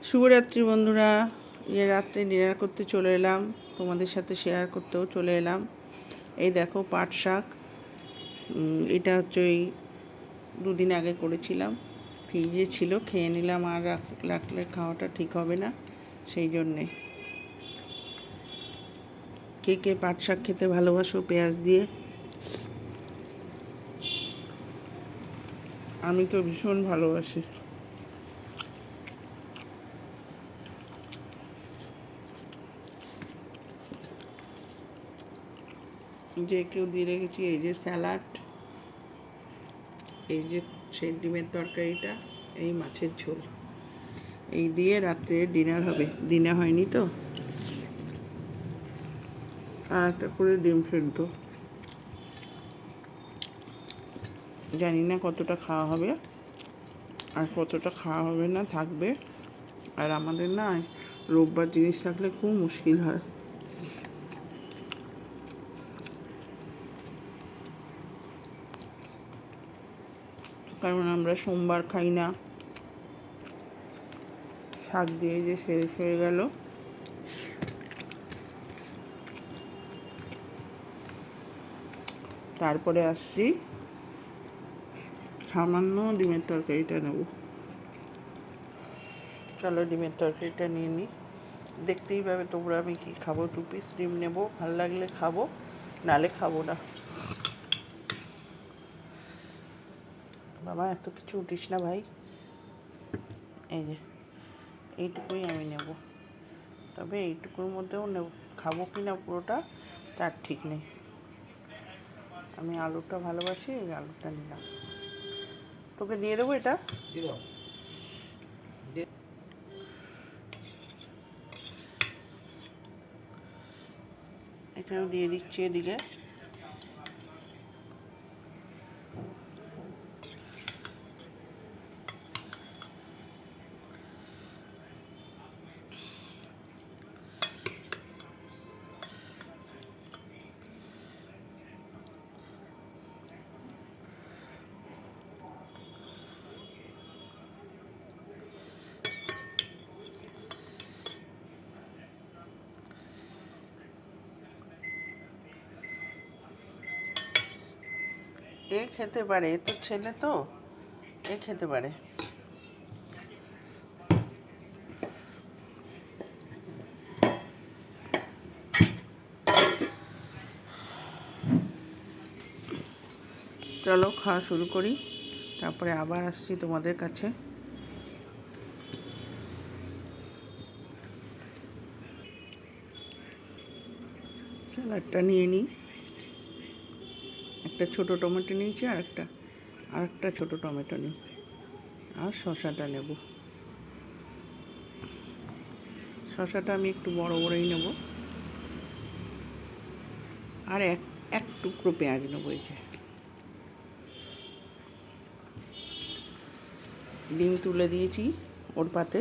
শুভরাত্রি বন্ধুরা। রাত্রে ডিনার করতে চলে এলাম, তোমাদের সাথে শেয়ার করতেও চলে এলাম। এই দেখো পাট শাক, এটা হচ্ছে ওই দুদিন আগে করেছিলাম, ফ্রিজে ছিল, খেয়ে নিলাম। আর রাখলে খাওয়াটা ঠিক হবে না, সেই জন্যে। কে কে পাট শাক খেতে ভালোবাসো পেঁয়াজ দিয়ে? আমি তো ভীষণ ভালোবাসি। যে কেউ দিয়ে রেখেছি, এই যে স্যালাড, এই যে সেই ডিমের তরকারিটা, এই মাছের ঝোল, এই দিয়ে রাত্রে ডিনার হবে। দিনে হয়নি তো, আর একটা করে ডিম সেদ্ধ। জানি না কতটা খাওয়া হবে আর কতটা খাওয়া হবে না, থাকবে। আর আমাদের না রোববার জিনিস থাকলে খুব মুশকিল হয়, কারণ আমরা সোমবার খাই না। শাক দিয়ে যে শেষ হয়ে গেল। তারপরে আসছি, সামান্য ডিমের তরকারিটা নেব। চলো ডিমের তরকারিটা নিয়ে নিই। দেখতেই পাবে তোমরা আমি কি খাবো। 2 পিস ডিম নেব, ভালো লাগলে খাবো, নালে খাবো না। বাবা এত কিছু উঠিস না ভাই। এই যে এইটুকুই আমি নেব, তবে এইটুকুর মধ্যেও নেব, খাবো কি না পুরোটা তার ঠিক নেই। আমি আলুটা ভালোবাসি, এই আলুটা নিলাম। তোকে দিয়ে দেবো এটা। এটাও দিয়ে দিচ্ছি এদিকে। এ খেতে পারে, এ তো ছেলে, তো এ খেতে পারে। চলো খাওয়া শুরু করি, তারপরে আবার আসছি তোমাদের কাছে। স্যালাডটা নিয়ে নিই। একটা ছোটো টমেটো নিয়েছি, আর একটা ছোটো টমেটো নিই, আর শসাটা নেব। শসাটা আমি একটু বড় বড়ই নেব, আর এক টুকরো পেঁয়াজ নেবো। এই যে ডিম তুলে দিয়েছি ওর পাতে।